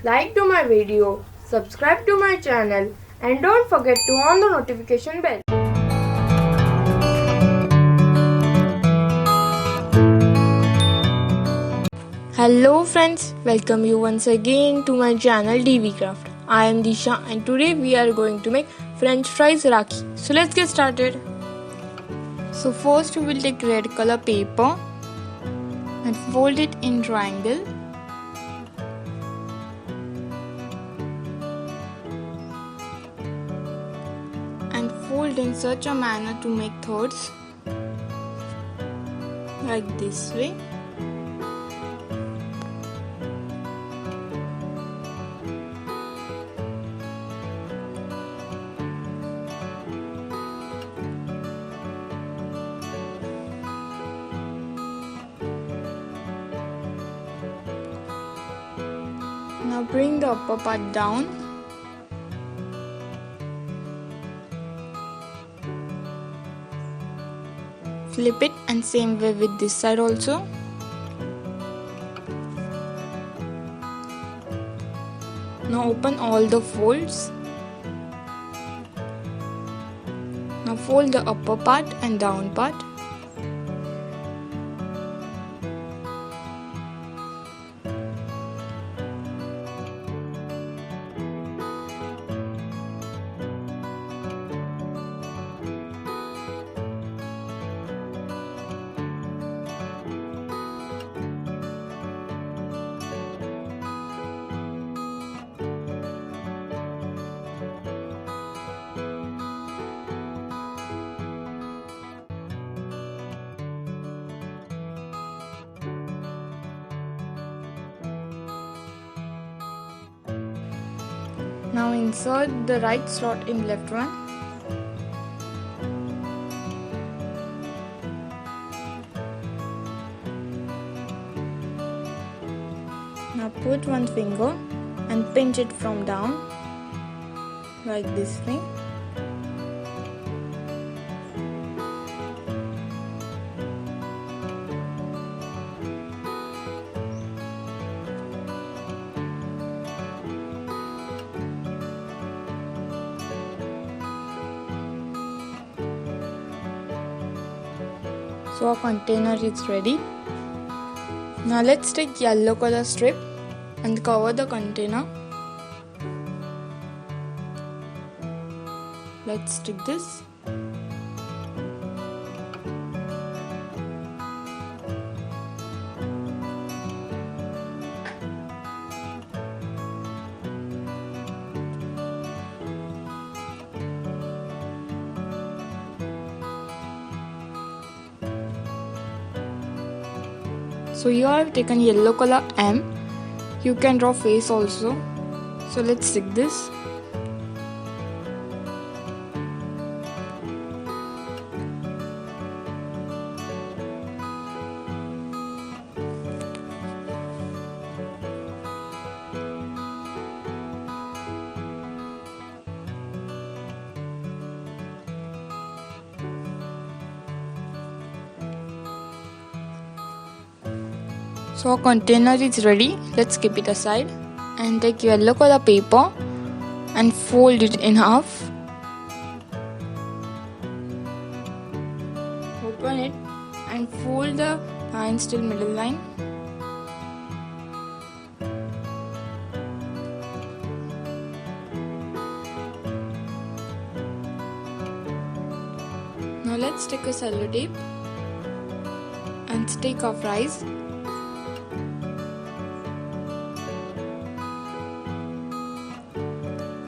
like to my video, subscribe to my channel and don't forget to on the notification bell. Hello friends, welcome you once again to my channel DV Craft. I am Disha and today we are going to make French fries rakhi. So let's get started. So first we will take red color paper and fold it in triangle. And fold in such a manner to make thirds like this way. Now bring the upper part down. Flip it and same way with this side also. Now open all the folds. Now fold the upper part and down part. Now insert the right slot in left one. Now put one finger and pinch it from down like this way. So our container is ready. Now let's take yellow color strip and cover the container. Let's stick this. So here I have taken yellow color M. You can draw face also. So let's stick this. So our container is ready. Let's keep it aside and take yellow color paper and fold it in half. Open it and fold the line till middle line. Now let's take a sellotape and stick our fries.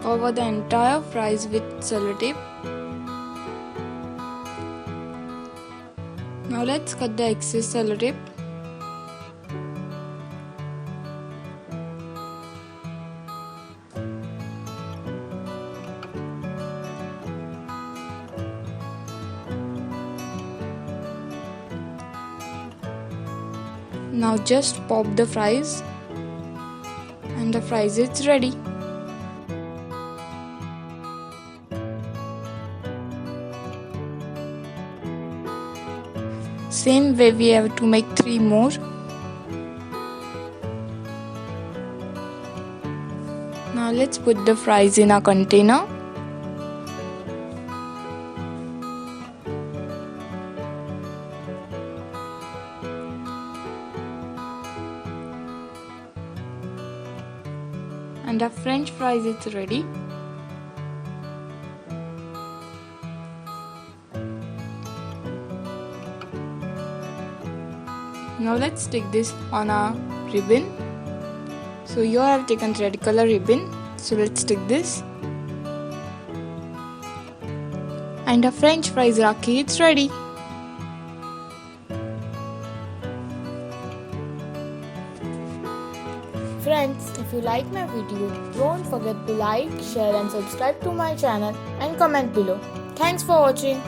Cover the entire fries with sellotape. Now let's cut the excess sellotape. Now just pop the fries and the fries is ready. Same way we have to make 3 more. Now let's put the fries in a container. And our French fries is ready. Now let's stick this on a ribbon. So here I have taken red color ribbon. So let's stick this. And our French fries rakhi is ready. Friends, if you like my video, don't forget to like, share and subscribe to my channel and comment below. Thanks for watching.